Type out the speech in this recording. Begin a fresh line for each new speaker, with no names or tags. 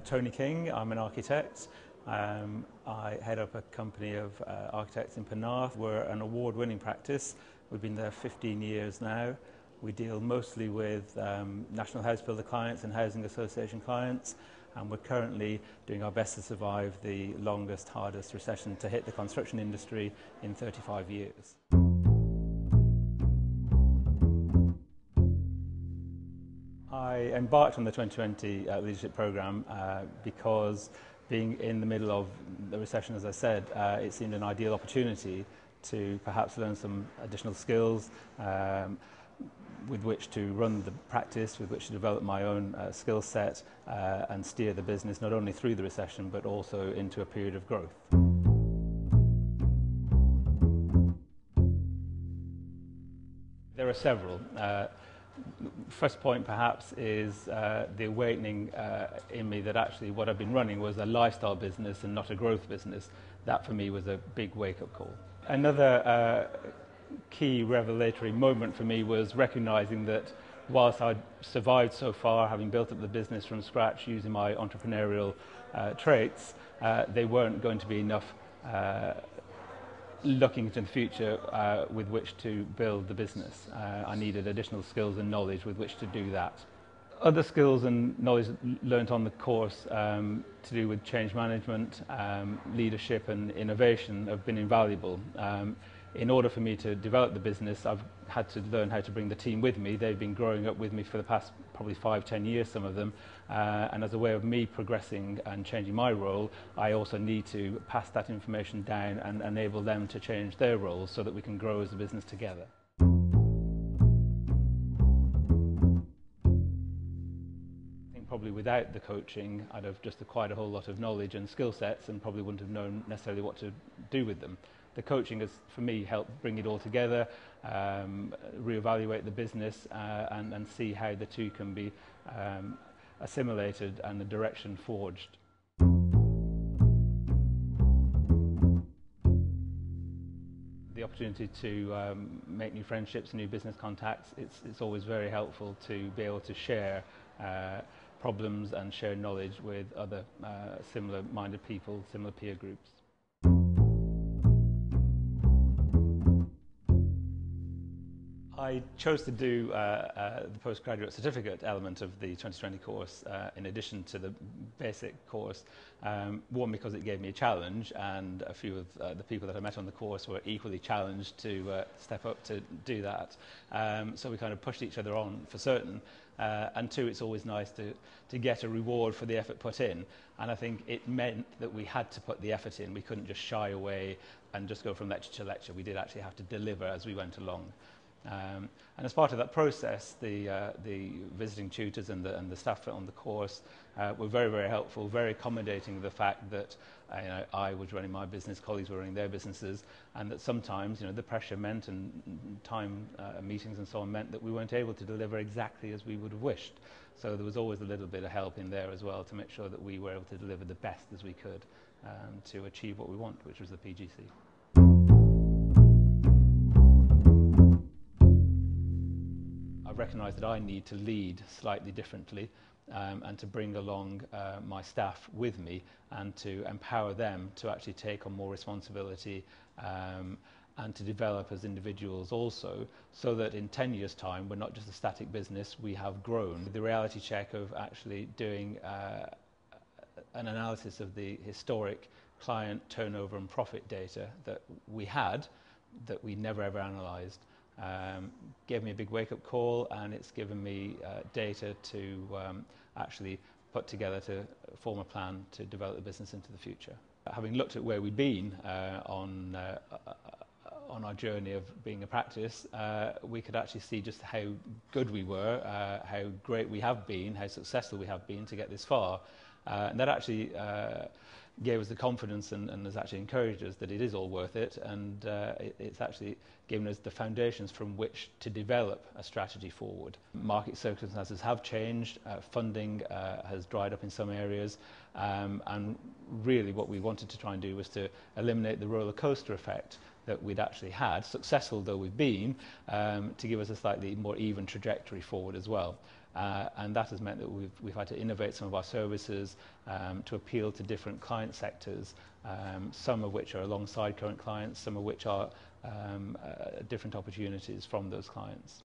Tony King. I'm an architect. I head up a company of architects in Penarth. We're an award-winning practice. We've been there 15 years now. We deal mostly with national house builder clients and housing association clients, and we're currently doing our best to survive the longest, hardest recession to hit the construction industry in 35 years. I embarked on the 2020 leadership programme because being in the middle of the recession, as I said, it seemed an ideal opportunity to perhaps learn some additional skills with which to run the practice, with which to develop my own skill set and steer the business not only through the recession but also into a period of growth. There are several. First point perhaps is the awakening in me that actually what I've been running was a lifestyle business and not a growth business. That for me was a big wake-up call. Another key revelatory moment for me was recognizing that whilst I'd survived so far, having built up the business from scratch using my entrepreneurial traits, they weren't going to be enough looking into the future with which to build the business. I needed additional skills and knowledge with which to do that. Other skills and knowledge learnt on the course to do with change management, leadership and innovation have been invaluable. In order for me to develop the business, I've had to learn how to bring the team with me. They've been growing up with me for the past probably 5-10 years, some of them. And as a way of me progressing and changing my role, I also need to pass that information down and enable them to change their roles so that we can grow as a business together. I think probably without the coaching, I'd have just acquired a whole lot of knowledge and skill sets and probably wouldn't have known necessarily what to do with them. The coaching has, for me, helped bring it all together, reevaluate the business and see how the two can be assimilated and the direction forged. The opportunity to make new friendships, new business contacts, it's always very helpful to be able to share problems and share knowledge with other similar-minded people, similar peer groups. I chose to do the postgraduate certificate element of the 2020 course in addition to the basic course. One, because it gave me a challenge, and a few of the people that I met on the course were equally challenged to step up to do that. So we kind of pushed each other on for certain. And two, it's always nice to get a reward for the effort put in. And I think it meant that we had to put the effort in. We couldn't just shy away and just go from lecture to lecture. We did actually have to deliver as we went along. And as part of that process, the visiting tutors and the staff on the course were very, very helpful, very accommodating of the fact that I was running my business, colleagues were running their businesses, and that sometimes the pressure meant and time meetings and so on meant that we weren't able to deliver exactly as we would have wished. So there was always a little bit of help in there as well to make sure that we were able to deliver the best as we could to achieve what we want, which was the PGC. I recognise that I need to lead slightly differently and to bring along my staff with me and to empower them to actually take on more responsibility and to develop as individuals also, so that in 10 years' time we're not just a static business, we have grown. The reality check of actually doing an analysis of the historic client turnover and profit data that we had, that we never ever analysed, gave me a big wake-up call, and it's given me data to actually put together to form a plan to develop the business into the future. Having looked at where we've been on our journey of being a practice, we could actually see just how good we were, how great we have been, how successful we have been to get this far. And that actually gave us the confidence and has actually encouraged us that it is all worth it, and it's actually given us the foundations from which to develop a strategy forward. Market circumstances have changed, funding has dried up in some areas, and really what we wanted to try and do was to eliminate the roller coaster effect that we'd actually had, successful though we've been, to give us a slightly more even trajectory forward as well. And that has meant that we've had to innovate some of our services to appeal to different client sectors, some of which are alongside current clients, some of which are different opportunities from those clients.